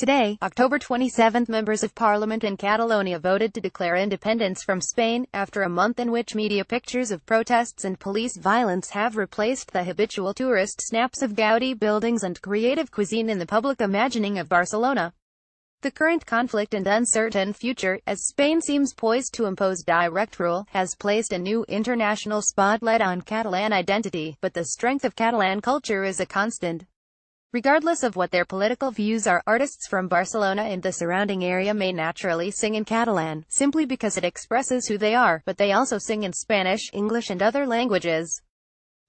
Today, October 27, members of parliament in Catalonia voted to declare independence from Spain, after a month in which media pictures of protests and police violence have replaced the habitual tourist snaps of gaudy buildings and creative cuisine in the public imagining of Barcelona. The current conflict and uncertain future, as Spain seems poised to impose direct rule, has placed a new international spotlight on Catalan identity, but the strength of Catalan culture is a constant. Regardless of what their political views are, artists from Barcelona and the surrounding area may naturally sing in Catalan, simply because it expresses who they are, but they also sing in Spanish, English and other languages.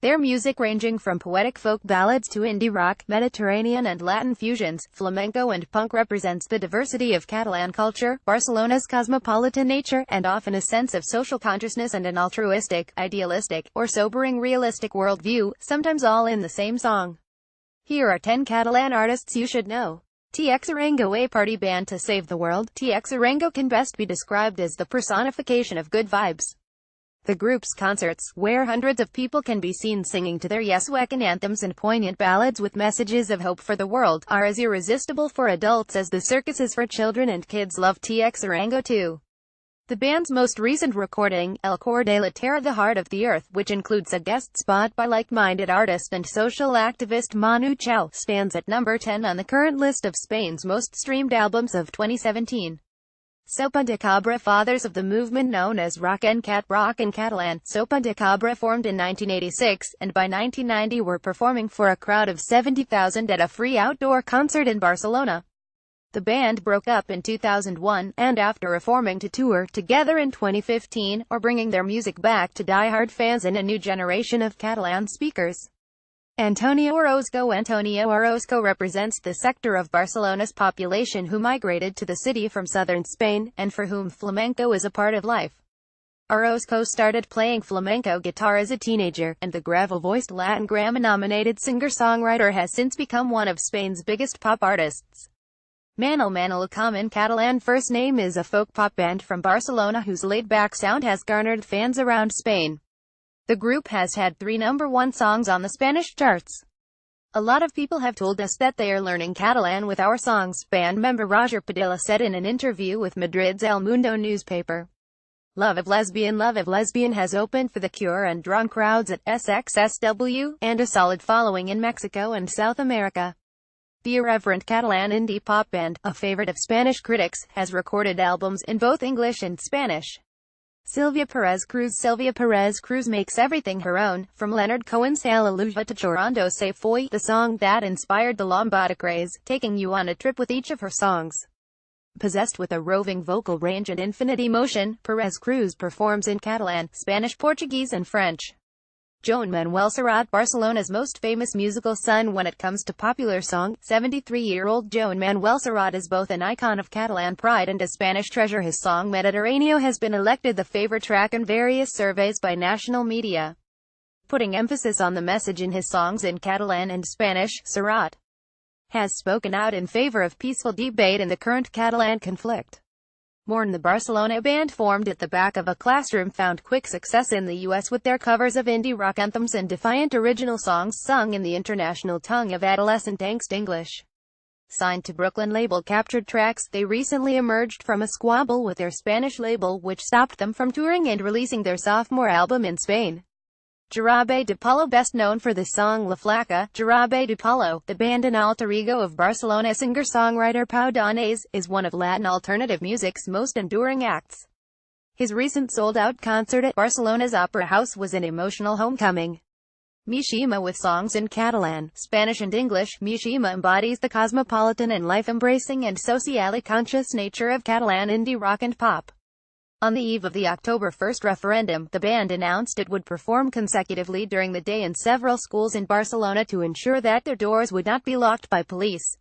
Their music ranging from poetic folk ballads to indie rock, Mediterranean and Latin fusions, flamenco and punk represents the diversity of Catalan culture, Barcelona's cosmopolitan nature, and often a sense of social consciousness and an altruistic, idealistic, or sobering realistic worldview, sometimes all in the same song. Here are 10 Catalan artists you should know. TX Arango, a party band to save the world. TX Arango can best be described as the personification of good vibes. The group's concerts, where hundreds of people can be seen singing to their Yes-Wecan anthems and poignant ballads with messages of hope for the world, are as irresistible for adults as the circuses for children, and kids love TX Arango too. The band's most recent recording, El Cor de la Tierra, The Heart of the Earth, which includes a guest spot by like-minded artist and social activist Manu Chao, stands at number 10 on the current list of Spain's most streamed albums of 2017. Sopa de Cabra, fathers of the movement known as rock en Catalan. Sopa de Cabra formed in 1986, and by 1990 were performing for a crowd of 70,000 at a free outdoor concert in Barcelona. The band broke up in 2001, and after reforming to tour together in 2015, or bringing their music back to die-hard fans and a new generation of Catalan speakers. Antonio Orozco represents the sector of Barcelona's population who migrated to the city from southern Spain, and for whom flamenco is a part of life. Orozco started playing flamenco guitar as a teenager, and the gravel-voiced Latin Grammy-nominated singer-songwriter has since become one of Spain's biggest pop artists. Manel, a common Catalan first name, is a folk pop band from Barcelona whose laid-back sound has garnered fans around Spain. The group has had 3 #1 songs on the Spanish charts. A lot of people have told us that they are learning Catalan with our songs, band member Roger Padilla said in an interview with Madrid's El Mundo newspaper. Love of Lesbian has opened for The Cure and drawn crowds at SXSW, and a solid following in Mexico and South America. The irreverent Catalan indie pop band, a favorite of Spanish critics, has recorded albums in both English and Spanish. Silvia Perez Cruz makes everything her own, from Leonard Cohen's Hallelujah to Chorando Se Foi, the song that inspired the Lambada craze, taking you on a trip with each of her songs. Possessed with a roving vocal range and infinite emotion, Perez Cruz performs in Catalan, Spanish, Portuguese and French. Joan Manuel Serrat, Barcelona's most famous musical son when it comes to popular song, 73-year-old Joan Manuel Serrat is both an icon of Catalan pride and a Spanish treasure. His song Mediterráneo has been elected the favorite track in various surveys by national media. Putting emphasis on the message in his songs in Catalan and Spanish, Serrat has spoken out in favor of peaceful debate in the current Catalan conflict. The Barcelona band, formed at the back of a classroom, found quick success in the US with their covers of indie rock anthems and defiant original songs sung in the international tongue of adolescent angst English. Signed to Brooklyn label Captured Tracks, they recently emerged from a squabble with their Spanish label which stopped them from touring and releasing their sophomore album in Spain. Jarabe de Palo, best known for the song La Flaca. Jarabe de Palo, the band and alter ego of Barcelona singer-songwriter Pau Donés, is one of Latin alternative music's most enduring acts. His recent sold-out concert at Barcelona's Opera House was an emotional homecoming. Mishima, with songs in Catalan, Spanish and English, Mishima embodies the cosmopolitan and life-embracing and socially conscious nature of Catalan indie rock and pop. On the eve of the October 1 referendum, the band announced it would perform consecutively during the day in several schools in Barcelona to ensure that their doors would not be locked by police.